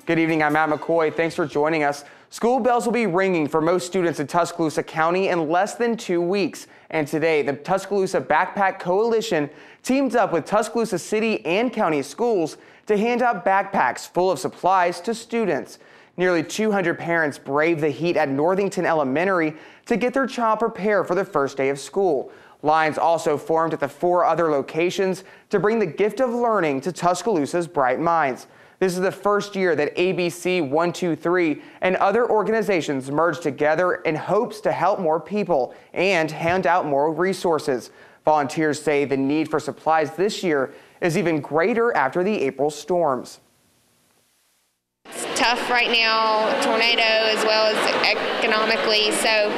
Good evening, I'm Matt McCoy. Thanks for joining us. School bells will be ringing for most students in Tuscaloosa County in less than 2 weeks. And today, the Tuscaloosa Backpack Coalition teamed up with Tuscaloosa City and County Schools to hand out backpacks full of supplies to students. Nearly 200 parents braved the heat at Northington Elementary to get their child prepared for the first day of school. Lines also formed at the 4 other locations to bring the gift of learning to Tuscaloosa's bright minds. This is the first year that ABC 123 and other organizations merged together in hopes to help more people and hand out more resources. Volunteers say the need for supplies this year is even greater after the April storms. It's tough right now, tornado as well as economically, so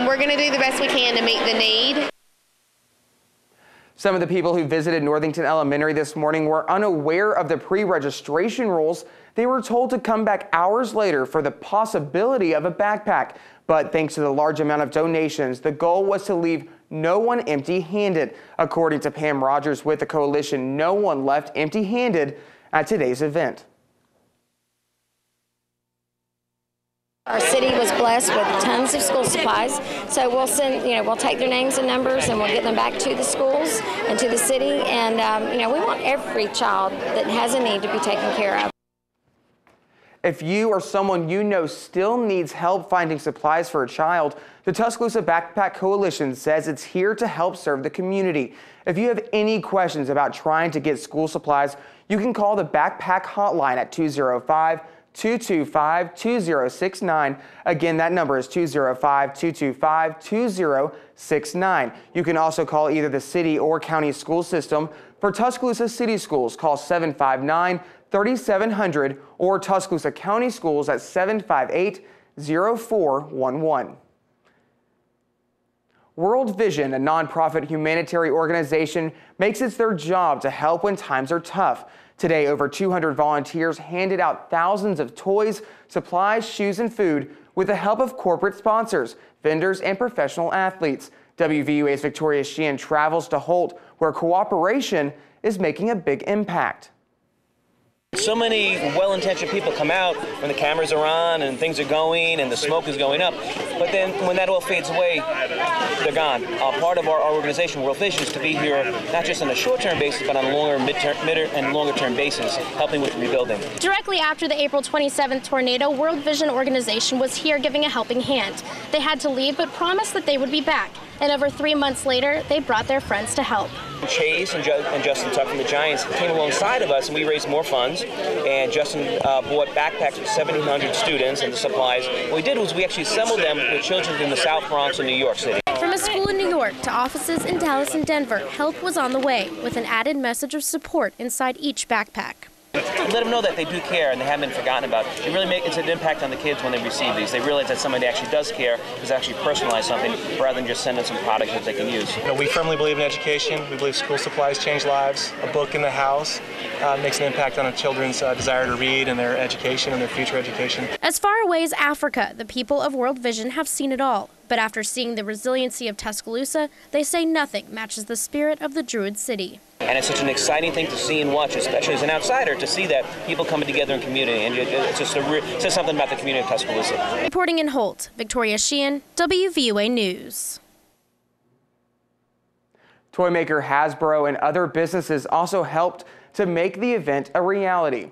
we're going to do the best we can to meet the need. Some of the people who visited Northington Elementary this morning were unaware of the pre-registration rules. They were told to come back hours later for the possibility of a backpack. But thanks to the large amount of donations, the goal was to leave no one empty-handed. According to Pam Rogers with the coalition, no one left empty-handed at today's event. Our city was blessed with tons of school supplies, so we'll send, we'll take their names and numbers and we'll get them back to the schools and to the city. And, we want every child that has a need to be taken care of. If you or someone you know still needs help finding supplies for a child, the Tuscaloosa Backpack Coalition says it's here to help serve the community. If you have any questions about trying to get school supplies, you can call the Backpack Hotline at 205-225-2069. Again, that number is 205-225-2069. You can also call either the city or county school system. For Tuscaloosa City Schools, call 759-3700 or Tuscaloosa County Schools at 758-0411. World Vision, a nonprofit humanitarian organization, makes it their job to help when times are tough. Today, over 200 volunteers handed out thousands of toys, supplies, shoes, and food with the help of corporate sponsors, vendors, and professional athletes. WVUA's Victoria Sheehan travels to Holt, where cooperation is making a big impact. So many well-intentioned people come out when the cameras are on and things are going and the smoke is going up, but then when that all fades away, they're gone. Part of our organization, World Vision, is to be here not just on a short-term basis, but on a longer, mid and longer-term basis, helping with rebuilding. Directly after the April 27th tornado, World Vision organization was here giving a helping hand. They had to leave, but promised that they would be back. And over 3 months later, they brought their friends to help. Chase and Justin Tuck from the Giants came alongside of us, and we raised more funds. And Justin bought backpacks for 1,700 students and the supplies. What we did was we actually assembled them with children in the South Bronx and New York City. From a school in New York to offices in Dallas and Denver, help was on the way with an added message of support inside each backpack. Let them know that they do care and they haven't been forgotten about. It really makes an impact on the kids when they receive these. They realize that somebody actually does care, has actually personalized something rather than just send them some product that they can use. We firmly believe in education. We believe school supplies change lives. A book in the house makes an impact on a children's desire to read and their education and their future education. As far away as Africa, the people of World Vision have seen it all. But after seeing the resiliency of Tuscaloosa, they say nothing matches the spirit of the Druid City. And it's such an exciting thing to see and watch, especially as an outsider, to see that people coming together in community. And it says something about the community of Tuscaloosa. Reporting in Holt, Victoria Sheehan, WVUA News. Toy maker Hasbro and other businesses also helped to make the event a reality.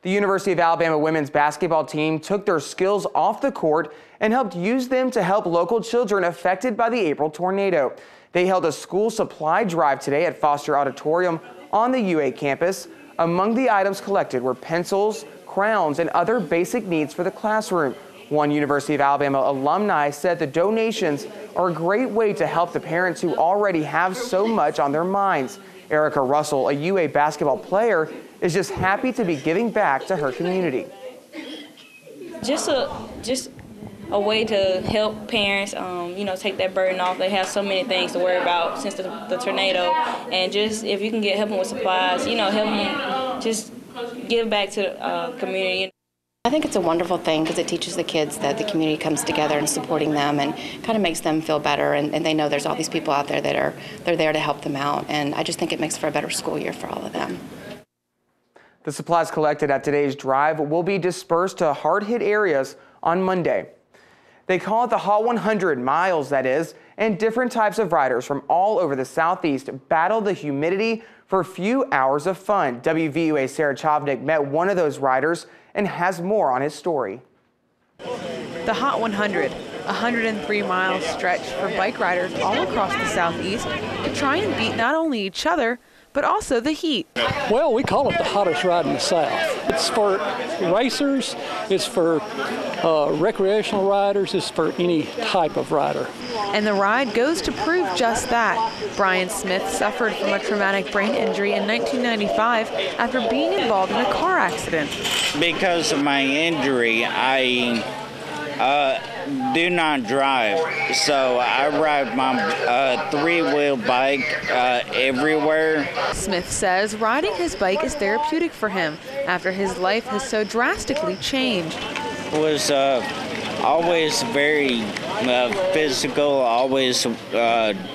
The University of Alabama women's basketball team took their skills off the court and helped use them to help local children affected by the April tornado. They held a school supply drive today at Foster Auditorium on the UA campus. Among the items collected were pencils, crayons, and other basic needs for the classroom. One University of Alabama alumni said the donations are a great way to help the parents who already have so much on their minds. Erica Russell, a UA basketball player, is just happy to be giving back to her community. Just a way to help parents, take that burden off. They have so many things to worry about since the tornado, and just if you can help them with supplies, help them just give back to the community. I think it's a wonderful thing because it teaches the kids that the community comes together and supporting them and kind of makes them feel better, and they know there's all these people out there they're there to help them out, and I just think it makes for a better school year for all of them. The supplies collected at today's drive will be dispersed to hard-hit areas on Monday. They call it the Hot 100 miles, that is, and different types of riders from all over the Southeast battle the humidity for a few hours of fun. WVUA Sarah Chavnik met one of those riders and has more on his story. The Hot 100, 103-mile stretch for bike riders all across the Southeast to try and beat not only each other, but also the heat. Well, we call it the hottest ride in the South. It's for racers, it's for recreational riders, it's for any type of rider. And the ride goes to prove just that. Brian Smith suffered from a traumatic brain injury in 1995 after being involved in a car accident. Because of my injury, I do not drive, so I ride my three-wheel bike everywhere. Smith says riding his bike is therapeutic for him after his life has so drastically changed. It was always very physical, always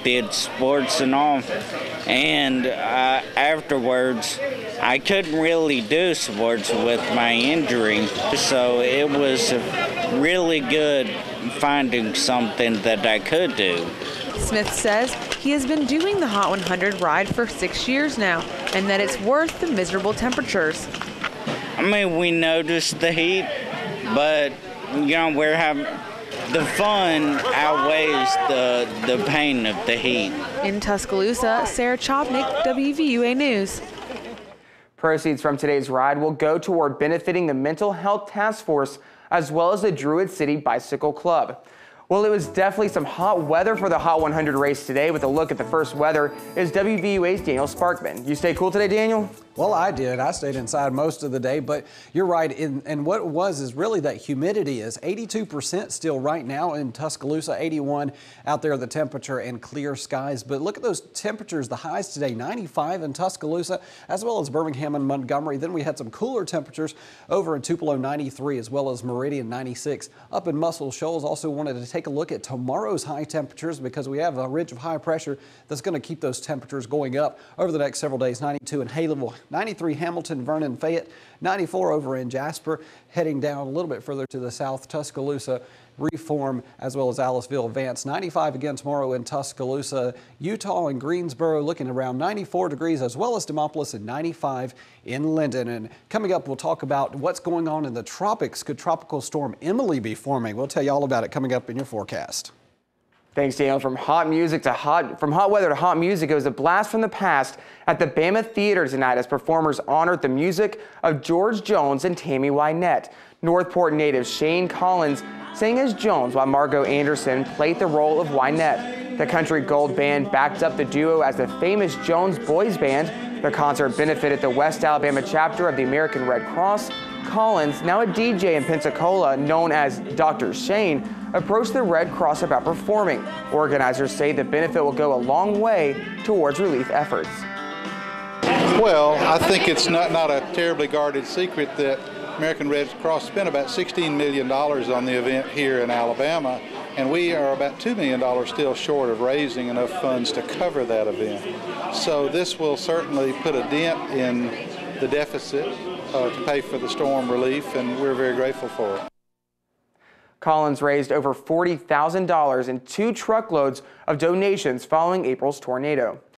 did sports and all, and afterwards I couldn't really do sports with my injury, so it was really good finding something that I could do. Smith says he has been doing the Hot 100 ride for 6 years now, and that it's worth the miserable temperatures. I mean, we noticed the heat, but you know, we're having the fun outweighs the pain of the heat. In Tuscaloosa, Sarah Chavnik, WVUA News. Proceeds from today's ride will go toward benefiting the Mental Health Task Force as well as the Druid City Bicycle Club. Well, it was definitely some hot weather for the Hot 100 race today. With a look at the first weather is WVUA's Daniel Sparkman. You stay cool today, Daniel? Well, I did. I stayed inside most of the day, but you're right. And what it was is really that humidity is 82% still right now in Tuscaloosa, 81 out there, the temperature, and clear skies. But look at those temperatures, the highs today, 95 in Tuscaloosa, as well as Birmingham and Montgomery. Then we had some cooler temperatures over in Tupelo, 93, as well as Meridian, 96. Up in Muscle Shoals, also wanted to take a look at tomorrow's high temperatures because we have a ridge of high pressure that's going to keep those temperatures going up over the next several days. 92 in Haleyville, 93 Hamilton, Vernon, Fayette, 94 over in Jasper, heading down a little bit further to the south, Tuscaloosa, Reform, as well as Aliceville, Vance. 95 again tomorrow in Tuscaloosa, Utah and Greensboro looking around 94 degrees, as well as Demopolis and 95 in Linden. And coming up, we'll talk about what's going on in the tropics. Could Tropical Storm Emily be forming? We'll tell you all about it coming up in your forecast. Thanks, Daniel. From hot weather to hot music, it was a blast from the past at the Bama Theater tonight as performers honored the music of George Jones and Tammy Wynette. Northport native Shane Collins sang as Jones while Margot Anderson played the role of Wynette. The Country Gold Band backed up the duo as the famous Jones Boys Band. The concert benefited the West Alabama chapter of the American Red Cross. Collins, now a DJ in Pensacola known as Dr. Shane, approached the Red Cross about performing. Organizers say the benefit will go a long way towards relief efforts. Well, I think it's not a terribly guarded secret that American Red Cross spent about $16 million on the event here in Alabama, and we are about $2 million still short of raising enough funds to cover that event. So this will certainly put a dent in the deficit to pay for the storm relief, and we're very grateful for it. Collins raised over $40,000 in 2 truckloads of donations following April's tornado.